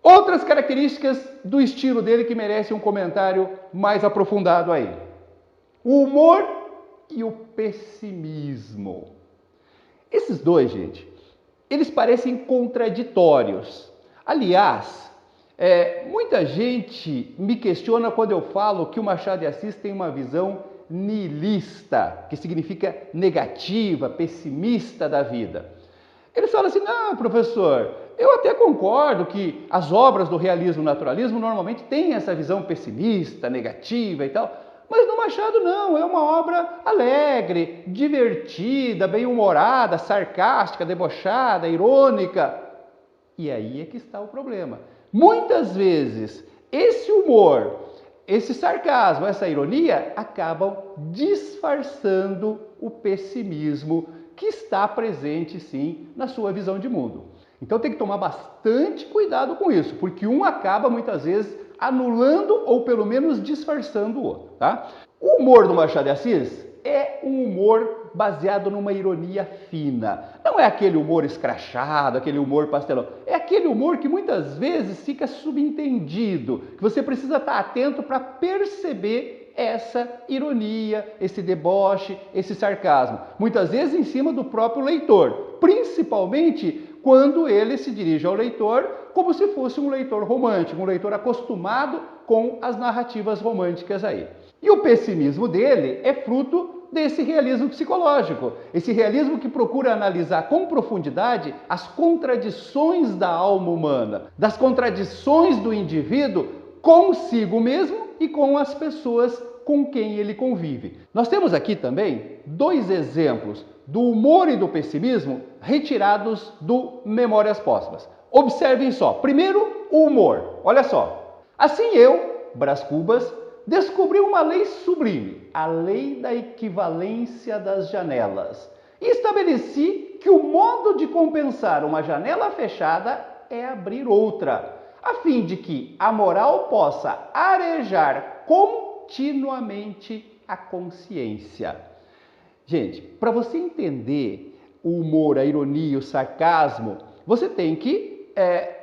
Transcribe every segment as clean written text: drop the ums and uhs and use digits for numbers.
Outras características do estilo dele que merecem um comentário mais aprofundado aí. O humor e o pessimismo. Esses dois, gente, eles parecem contraditórios. Aliás, muita gente me questiona quando eu falo que o Machado de Assis tem uma visão nihilista, que significa negativa, pessimista da vida. Eles falam assim, não, professor, eu até concordo que as obras do realismo e naturalismo normalmente têm essa visão pessimista, negativa e tal, mas no Machado não, é uma obra alegre, divertida, bem-humorada, sarcástica, debochada, irônica. E aí é que está o problema. Muitas vezes, esse humor, esse sarcasmo, essa ironia, acabam disfarçando o pessimismo que está presente, sim, na sua visão de mundo. Então tem que tomar bastante cuidado com isso, porque um acaba, muitas vezes, anulando ou pelo menos disfarçando o outro, tá? O humor do Machado de Assis é um humor baseado numa ironia fina. Não é aquele humor escrachado, aquele humor pastelão. É aquele humor que muitas vezes fica subentendido, que você precisa estar atento para perceber essa ironia, esse deboche, esse sarcasmo. Muitas vezes em cima do próprio leitor, principalmente quando ele se dirige ao leitor como se fosse um leitor romântico, um leitor acostumado com as narrativas românticas aí. E o pessimismo dele é fruto desse realismo psicológico, esse realismo que procura analisar com profundidade as contradições da alma humana, das contradições do indivíduo consigo mesmo e com as pessoas com quem ele convive. Nós temos aqui também dois exemplos do humor e do pessimismo retirados do Memórias Póstumas. Observem só. Primeiro, o humor. Olha só. Assim eu, Brás Cubas, descobri uma lei sublime, a lei da equivalência das janelas. E estabeleci que o modo de compensar uma janela fechada é abrir outra, a fim de que a moral possa arejar continuamente a consciência. Gente, para você entender o humor, a ironia, o sarcasmo, você tem que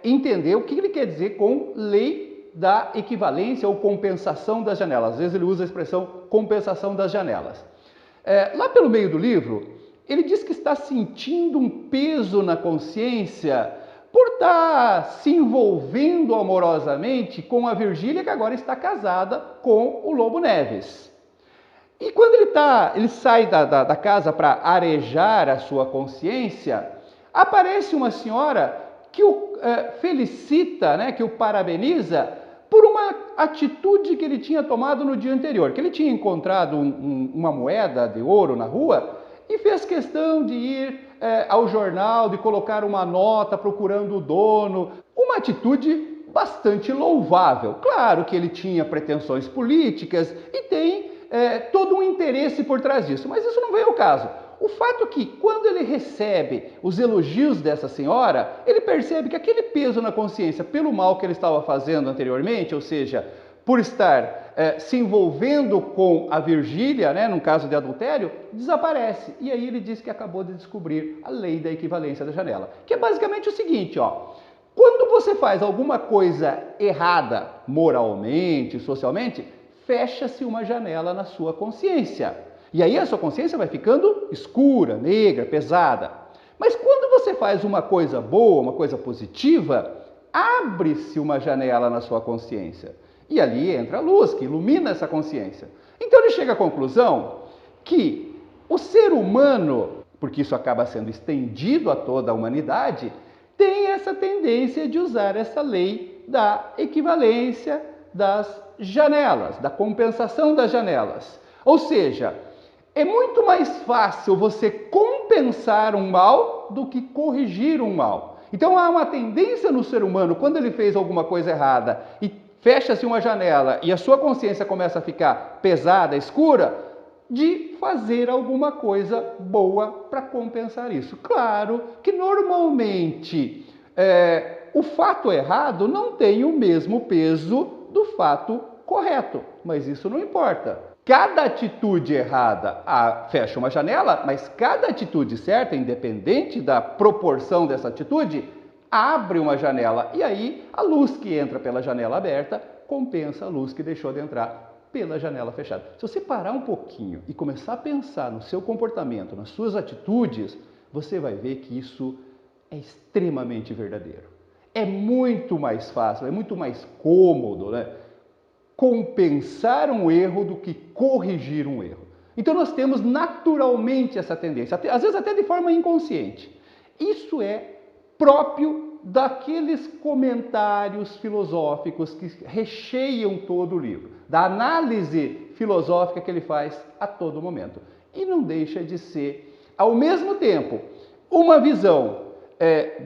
entender o que ele quer dizer com lei da equivalência ou compensação das janelas. Às vezes ele usa a expressão compensação das janelas. Lá pelo meio do livro, ele diz que está sentindo um peso na consciência por estar se envolvendo amorosamente com a Virgília, que agora está casada com o Lobo Neves. E quando ele sai da casa para arejar a sua consciência, aparece uma senhora que o felicita, né, que o parabeniza por uma atitude que ele tinha tomado no dia anterior, que ele tinha encontrado uma moeda de ouro na rua e fez questão de ir ao jornal, de colocar uma nota procurando o dono, uma atitude bastante louvável. Claro que ele tinha pretensões políticas e tem todo um interesse por trás disso, mas isso não veio ao caso. O fato é que, quando ele recebe os elogios dessa senhora, ele percebe que aquele peso na consciência pelo mal que ele estava fazendo anteriormente, ou seja, por estar se envolvendo com a Virgília, né, num caso de adultério, desaparece. E aí ele diz que acabou de descobrir a lei da equivalência da janela, que é basicamente o seguinte, ó. Quando você faz alguma coisa errada, moralmente, socialmente, fecha-se uma janela na sua consciência. E aí a sua consciência vai ficando escura, negra, pesada. Mas quando você faz uma coisa boa, uma coisa positiva, abre-se uma janela na sua consciência. E ali entra a luz, que ilumina essa consciência. Então ele chega à conclusão que o ser humano, porque isso acaba sendo estendido a toda a humanidade, tem essa tendência de usar essa lei da equivalência das janelas, da compensação das janelas. Ou seja, é muito mais fácil você compensar um mal do que corrigir um mal. Então há uma tendência no ser humano, quando ele fez alguma coisa errada e fecha-se uma janela e a sua consciência começa a ficar pesada, escura, de fazer alguma coisa boa para compensar isso. Claro que normalmente o fato errado não tem o mesmo peso do fato correto, mas isso não importa. Cada atitude errada fecha uma janela, mas cada atitude certa, independente da proporção dessa atitude, abre uma janela e aí a luz que entra pela janela aberta compensa a luz que deixou de entrar pela janela fechada. Se você parar um pouquinho e começar a pensar no seu comportamento, nas suas atitudes, você vai ver que isso é extremamente verdadeiro. É muito mais fácil, é muito mais cômodo, né, compensar um erro do que corrigir um erro. Então nós temos naturalmente essa tendência, às vezes até de forma inconsciente. Isso é próprio daqueles comentários filosóficos que recheiam todo o livro, da análise filosófica que ele faz a todo momento. E não deixa de ser, ao mesmo tempo, uma visão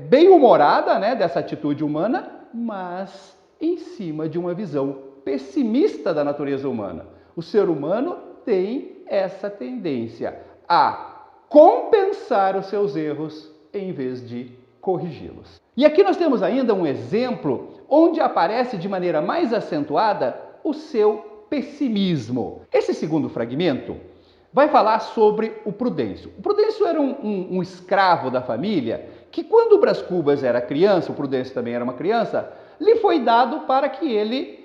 bem-humorada, né, dessa atitude humana, mas em cima de uma visão pessimista da natureza humana. O ser humano tem essa tendência a compensar os seus erros em vez de corrigi-los. E aqui nós temos ainda um exemplo onde aparece de maneira mais acentuada o seu pessimismo. Esse segundo fragmento vai falar sobre o Prudêncio. O Prudêncio era um escravo da família que, quando o Brás Cubas era criança, o Prudêncio também era uma criança, lhe foi dado para que ele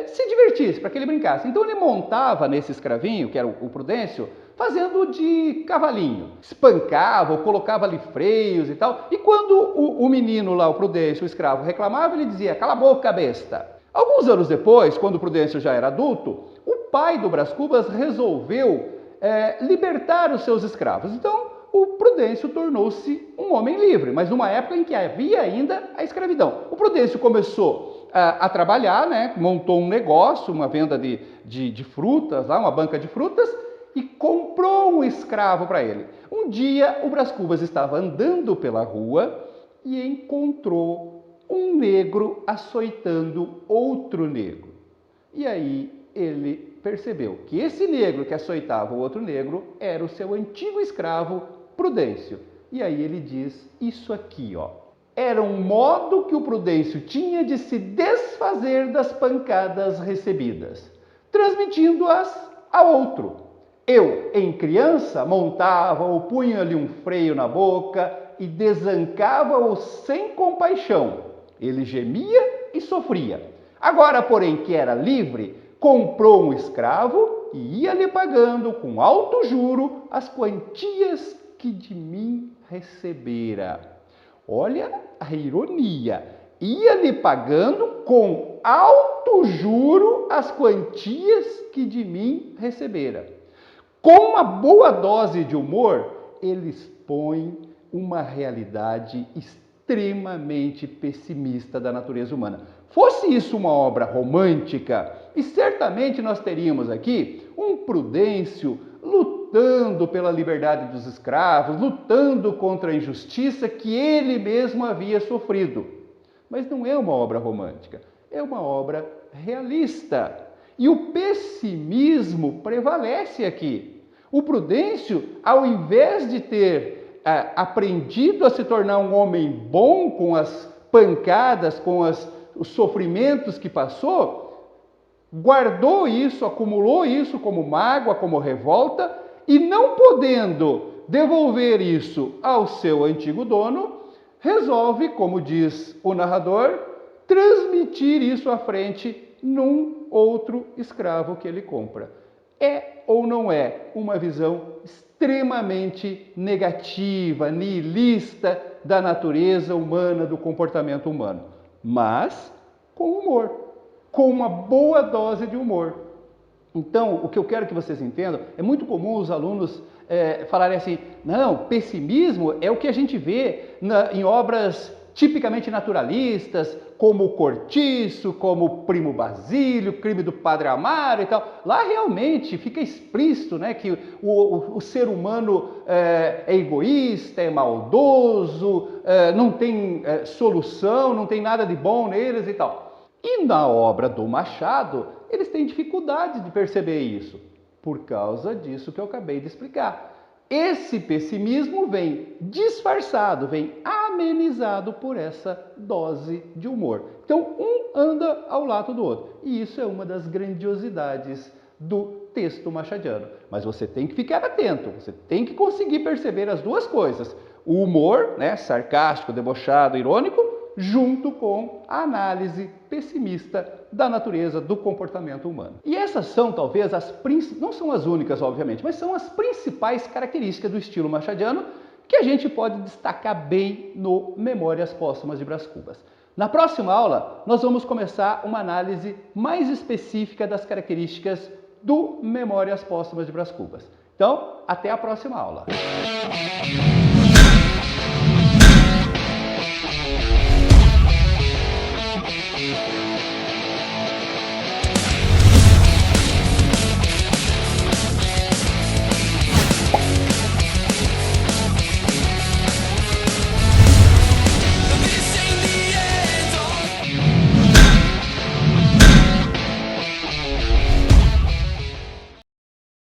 se divertisse, para que ele brincasse. Então ele montava nesse escravinho, que era o Prudêncio, fazendo de cavalinho. Espancava ou colocava ali freios e tal. E quando o menino lá, o Prudêncio, o escravo, reclamava, ele dizia: cala a boca, besta. Alguns anos depois, quando o Prudêncio já era adulto, o pai do Brás Cubas resolveu libertar os seus escravos. Então, o Prudêncio tornou-se um homem livre, mas numa época em que havia ainda a escravidão. O Prudêncio começou a trabalhar, né? Montou um negócio, uma venda de frutas, lá, uma banca de frutas, e comprou um escravo para ele. Um dia, o Brás Cubas estava andando pela rua e encontrou um negro açoitando outro negro. E aí ele percebeu que esse negro que açoitava o outro negro era o seu antigo escravo Prudêncio. E aí ele diz isso aqui, ó. Era um modo que o Prudêncio tinha de se desfazer das pancadas recebidas, transmitindo-as a outro. Eu, em criança, montava ou punha-lhe um freio na boca e desancava-o sem compaixão. Ele gemia e sofria. Agora, porém, que era livre, comprou um escravo e ia-lhe pagando com alto juro as quantias que de mim recebera. Olha a ironia. Ia-lhe pagando com alto juro as quantias que de mim recebera. Com uma boa dose de humor, ele expõe uma realidade extremamente pessimista da natureza humana. Fosse isso uma obra romântica, e certamente nós teríamos aqui um Prudêncio lutando pela liberdade dos escravos, lutando contra a injustiça que ele mesmo havia sofrido. Mas não é uma obra romântica, é uma obra realista. E o pessimismo prevalece aqui. O Prudêncio, ao invés de ter aprendido a se tornar um homem bom com as pancadas, com os sofrimentos que passou, guardou isso, acumulou isso como mágoa, como revolta, e não podendo devolver isso ao seu antigo dono, resolve, como diz o narrador, transmitir isso à frente num outro escravo que ele compra. É ou não é uma visão extremamente negativa, nihilista da natureza humana, do comportamento humano, mas com humor, com uma boa dose de humor. Então, o que eu quero que vocês entendam, é muito comum os alunos falarem assim, não, pessimismo é o que a gente vê em obras tipicamente naturalistas, como o Cortiço, como o Primo Basílio, Crime do Padre Amaro e tal. Lá realmente fica explícito, né, que o ser humano é egoísta, é maldoso, não tem solução, não tem nada de bom neles e tal. E na obra do Machado, eles têm dificuldade de perceber isso, por causa disso que eu acabei de explicar. Esse pessimismo vem disfarçado, vem amenizado por essa dose de humor. Então, um anda ao lado do outro. E isso é uma das grandiosidades do texto machadiano. Mas você tem que ficar atento, você tem que conseguir perceber as duas coisas. O humor, né, sarcástico, debochado, irônico, junto com a análise pessimista da natureza do comportamento humano. E essas são talvez não são as únicas, obviamente, mas são as principais características do estilo machadiano que a gente pode destacar bem no Memórias Póstumas de Brás Cubas. Na próxima aula, nós vamos começar uma análise mais específica das características do Memórias Póstumas de Brás Cubas. Então, até a próxima aula.